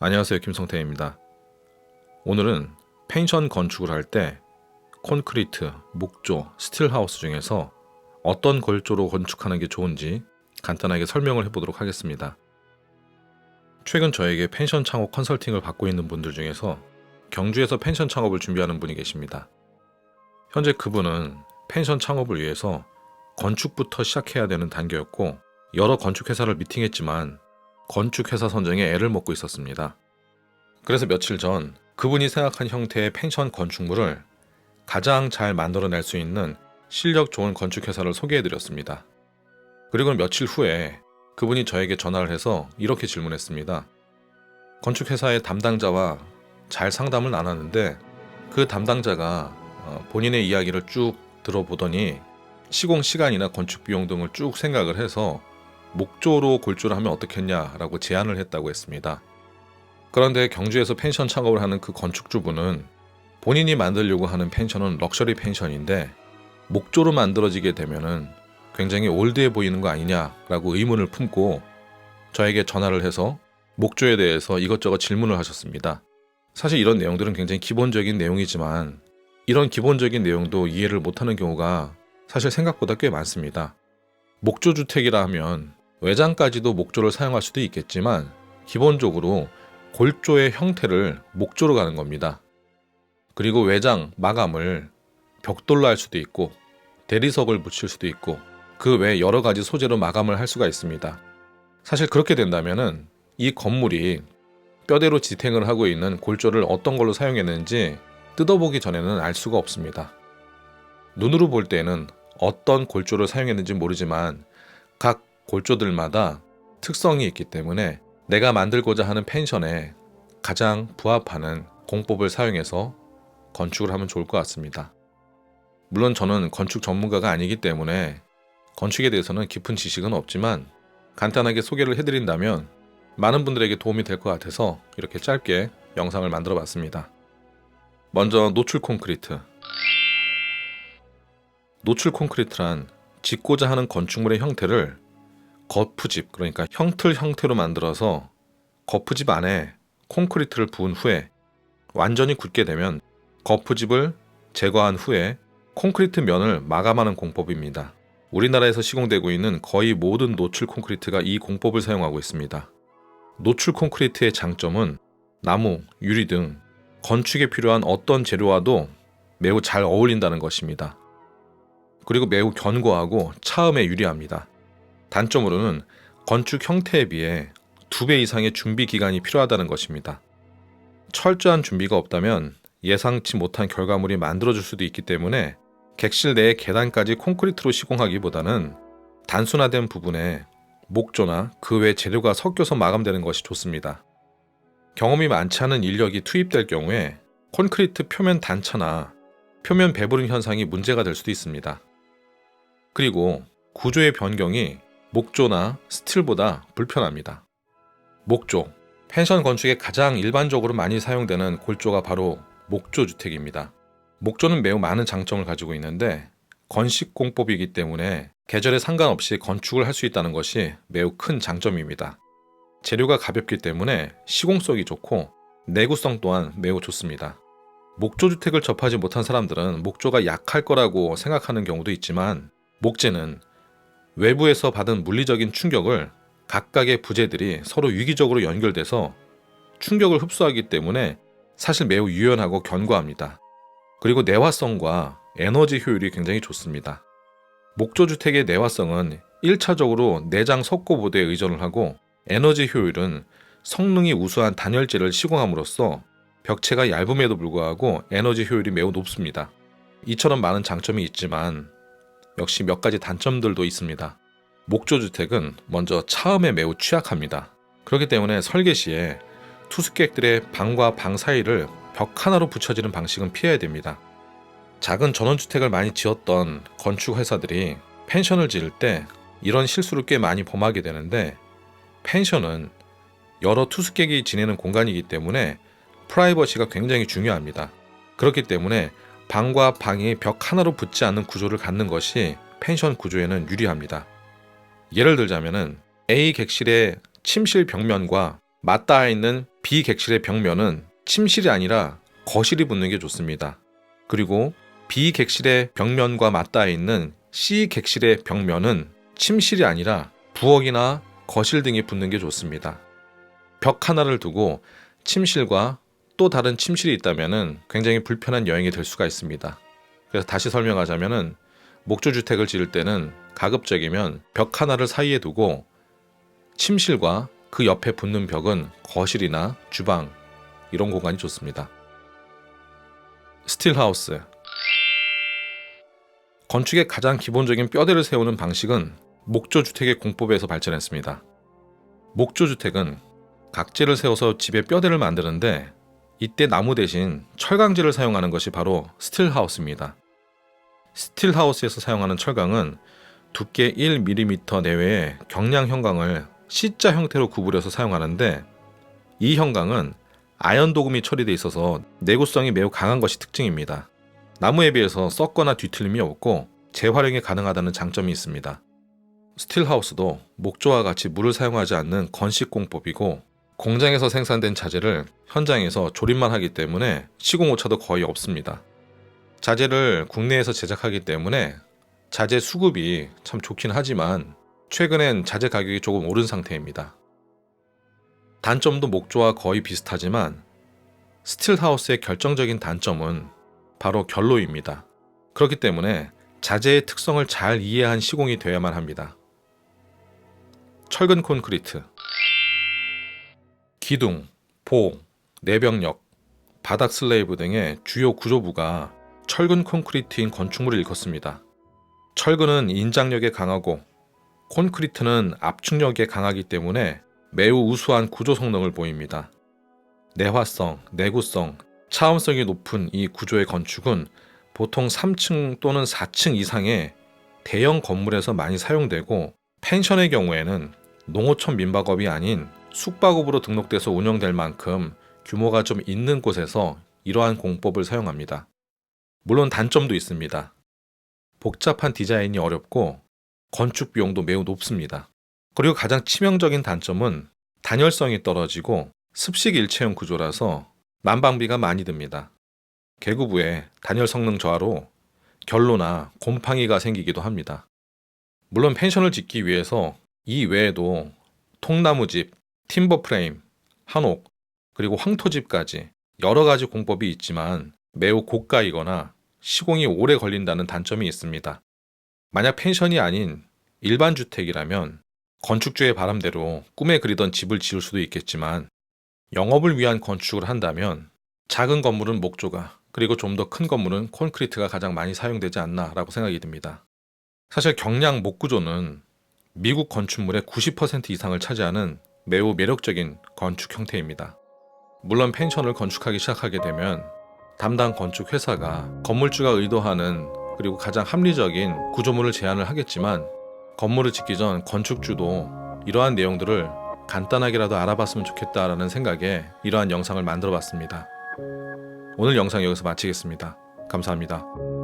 안녕하세요, 김성태입니다. 오늘은 펜션 건축을 할 때 콘크리트, 목조, 스틸하우스 중에서 어떤 골조로 건축하는 게 좋은지 간단하게 설명을 해보도록 하겠습니다. 최근 저에게 펜션 창업 컨설팅을 받고 있는 분들 중에서 경주에서 펜션 창업을 준비하는 분이 계십니다. 현재 그분은 펜션 창업을 위해서 건축부터 시작해야 되는 단계였고, 여러 건축회사를 미팅했지만 건축회사 선정에 애를 먹고 있었습니다. 그래서 며칠 전 그분이 생각한 형태의 펜션 건축물을 가장 잘 만들어낼 수 있는 실력 좋은 건축회사를 소개해드렸습니다. 그리고 며칠 후에 그분이 저에게 전화를 해서 이렇게 질문했습니다. 건축회사의 담당자와 잘 상담을 나눴는데 그 담당자가 본인의 이야기를 쭉 들어보더니 시공 시간이나 건축 비용 등을 쭉 생각을 해서 목조로 골조를 하면 어떻겠냐라고 제안을 했다고 했습니다. 그런데 경주에서 펜션 창업을 하는 그 건축주분은 본인이 만들려고 하는 펜션은 럭셔리 펜션인데 목조로 만들어지게 되면은 굉장히 올드해 보이는 거 아니냐라고 의문을 품고 저에게 전화를 해서 목조에 대해서 이것저것 질문을 하셨습니다. 사실 이런 내용들은 굉장히 기본적인 내용이지만 이런 기본적인 내용도 이해를 못하는 경우가 사실 생각보다 꽤 많습니다. 목조 주택이라 하면 외장까지도 목조를 사용할 수도 있겠지만 기본적으로 골조의 형태를 목조로 가는 겁니다. 그리고 외장, 마감을 벽돌로 할 수도 있고 대리석을 붙일 수도 있고 그 외 여러 가지 소재로 마감을 할 수가 있습니다. 사실 그렇게 된다면은 이 건물이 뼈대로 지탱을 하고 있는 골조를 어떤 걸로 사용했는지 뜯어보기 전에는 알 수가 없습니다. 눈으로 볼 때는 어떤 골조를 사용했는지 모르지만 각 골조들마다 특성이 있기 때문에 내가 만들고자 하는 펜션에 가장 부합하는 공법을 사용해서 건축을 하면 좋을 것 같습니다. 물론 저는 건축 전문가가 아니기 때문에 건축에 대해서는 깊은 지식은 없지만 간단하게 소개를 해드린다면 많은 분들에게 도움이 될 것 같아서 이렇게 짧게 영상을 만들어 봤습니다. 먼저 노출 콘크리트. 노출 콘크리트란 짓고자 하는 건축물의 형태를 거푸집, 그러니까 형틀 형태로 만들어서 거푸집 안에 콘크리트를 부은 후에 완전히 굳게 되면 거푸집을 제거한 후에 콘크리트 면을 마감하는 공법입니다. 우리나라에서 시공되고 있는 거의 모든 노출 콘크리트가 이 공법을 사용하고 있습니다. 노출 콘크리트의 장점은 나무, 유리 등 건축에 필요한 어떤 재료와도 매우 잘 어울린다는 것입니다. 그리고 매우 견고하고 차음에 유리합니다. 단점으로는 건축 형태에 비해 2배 이상의 준비 기간이 필요하다는 것입니다. 철저한 준비가 없다면 예상치 못한 결과물이 만들어질 수도 있기 때문에 객실 내의 계단까지 콘크리트로 시공하기보다는 단순화된 부분에 목조나 그 외 재료가 섞여서 마감되는 것이 좋습니다. 경험이 많지 않은 인력이 투입될 경우에 콘크리트 표면 단차나 표면 배부른 현상이 문제가 될 수도 있습니다. 그리고 구조의 변경이 목조나 스틸보다 불편합니다. 목조, 펜션 건축에 가장 일반적으로 많이 사용되는 골조가 바로 목조 주택입니다. 목조는 매우 많은 장점을 가지고 있는데 건식 공법이기 때문에 계절에 상관없이 건축을 할 수 있다는 것이 매우 큰 장점입니다. 재료가 가볍기 때문에 시공성이 좋고 내구성 또한 매우 좋습니다. 목조 주택을 접하지 못한 사람들은 목조가 약할 거라고 생각하는 경우도 있지만 목재는 외부에서 받은 물리적인 충격을 각각의 부재들이 서로 유기적으로 연결돼서 충격을 흡수하기 때문에 사실 매우 유연하고 견고합니다. 그리고 내화성과 에너지 효율이 굉장히 좋습니다. 목조 주택의 내화성은 1차적으로 내장 석고보드에 의존을 하고 에너지 효율은 성능이 우수한 단열재를 시공함으로써 벽체가 얇음에도 불구하고 에너지 효율이 매우 높습니다. 이처럼 많은 장점이 있지만 역시 몇 가지 단점들도 있습니다. 목조 주택은 먼저 차음에 매우 취약합니다. 그렇기 때문에 설계 시에 투숙객들의 방과 방 사이를 벽 하나로 붙여지는 방식은 피해야 됩니다. 작은 전원주택을 많이 지었던 건축회사들이 펜션을 지을 때 이런 실수를 꽤 많이 범하게 되는데 펜션은 여러 투숙객이 지내는 공간이기 때문에 프라이버시가 굉장히 중요합니다. 그렇기 때문에 방과 방이 벽 하나로 붙지 않는 구조를 갖는 것이 펜션 구조에는 유리합니다. 예를 들자면은 A 객실의 침실 벽면과 맞닿아 있는 비객실의 벽면은 침실이 아니라 거실이 붙는 게 좋습니다. 그리고 비객실의 벽면과 맞닿아 있는 C객실의 벽면은 침실이 아니라 부엌이나 거실 등이 붙는 게 좋습니다. 벽 하나를 두고 침실과 또 다른 침실이 있다면 굉장히 불편한 여행이 될 수가 있습니다. 그래서 다시 설명하자면 목조주택을 지을 때는 가급적이면 벽 하나를 사이에 두고 침실과 그 옆에 붙는 벽은 거실이나 주방 이런 공간이 좋습니다. 스틸하우스. 건축의 가장 기본적인 뼈대를 세우는 방식은 목조주택의 공법에서 발전했습니다. 목조주택은 각재를 세워서 집에 뼈대를 만드는데 이때 나무 대신 철강재를 사용하는 것이 바로 스틸하우스입니다. 스틸하우스에서 사용하는 철강은 두께 1mm 내외의 경량 형광을 C자 형태로 구부려서 사용하는데 이 형광은 아연 도금이 처리되어 있어서 내구성이 매우 강한 것이 특징입니다. 나무에 비해서 썩거나 뒤틀림이 없고 재활용이 가능하다는 장점이 있습니다. 스틸하우스도 목조와 같이 물을 사용하지 않는 건식 공법이고 공장에서 생산된 자재를 현장에서 조립만 하기 때문에 시공오차도 거의 없습니다. 자재를 국내에서 제작하기 때문에 자재 수급이 참 좋긴 하지만 최근엔 자재 가격이 조금 오른 상태입니다. 단점도 목조와 거의 비슷하지만 스틸하우스의 결정적인 단점은 바로 결로입니다. 그렇기 때문에 자재의 특성을 잘 이해한 시공이 되어야만 합니다. 철근 콘크리트. 기둥, 보, 내벽력, 바닥 슬레이브 등의 주요 구조부가 철근 콘크리트인 건축물을 일컫습니다. 철근은 인장력에 강하고 콘크리트는 압축력에 강하기 때문에 매우 우수한 구조 성능을 보입니다. 내화성, 내구성, 차원성이 높은 이 구조의 건축은 보통 3층 또는 4층 이상의 대형 건물에서 많이 사용되고 펜션의 경우에는 농어촌 민박업이 아닌 숙박업으로 등록돼서 운영될 만큼 규모가 좀 있는 곳에서 이러한 공법을 사용합니다. 물론 단점도 있습니다. 복잡한 디자인이 어렵고 건축 비용도 매우 높습니다. 그리고 가장 치명적인 단점은 단열성이 떨어지고 습식 일체형 구조라서 난방비가 많이 듭니다. 계구부에 단열 성능 저하로 결로나 곰팡이가 생기기도 합니다. 물론 펜션을 짓기 위해서 이 외에도 통나무집, 팀버프레임, 한옥, 그리고 황토집까지 여러 가지 공법이 있지만 매우 고가이거나 시공이 오래 걸린다는 단점이 있습니다. 만약 펜션이 아닌 일반 주택이라면 건축주의 바람대로 꿈에 그리던 집을 지을 수도 있겠지만 영업을 위한 건축을 한다면 작은 건물은 목조가 그리고 좀 더 큰 건물은 콘크리트가 가장 많이 사용되지 않나라고 생각이 듭니다. 사실 경량 목구조는 미국 건축물의 90% 이상을 차지하는 매우 매력적인 건축 형태입니다. 물론 펜션을 건축하기 시작하게 되면 담당 건축 회사가 건물주가 의도하는 그리고 가장 합리적인 구조물을 제안을 하겠지만 건물을 짓기 전 건축주도 이러한 내용들을 간단하게라도 알아봤으면 좋겠다라는 생각에 이러한 영상을 만들어 봤습니다. 오늘 영상 여기서 마치겠습니다. 감사합니다.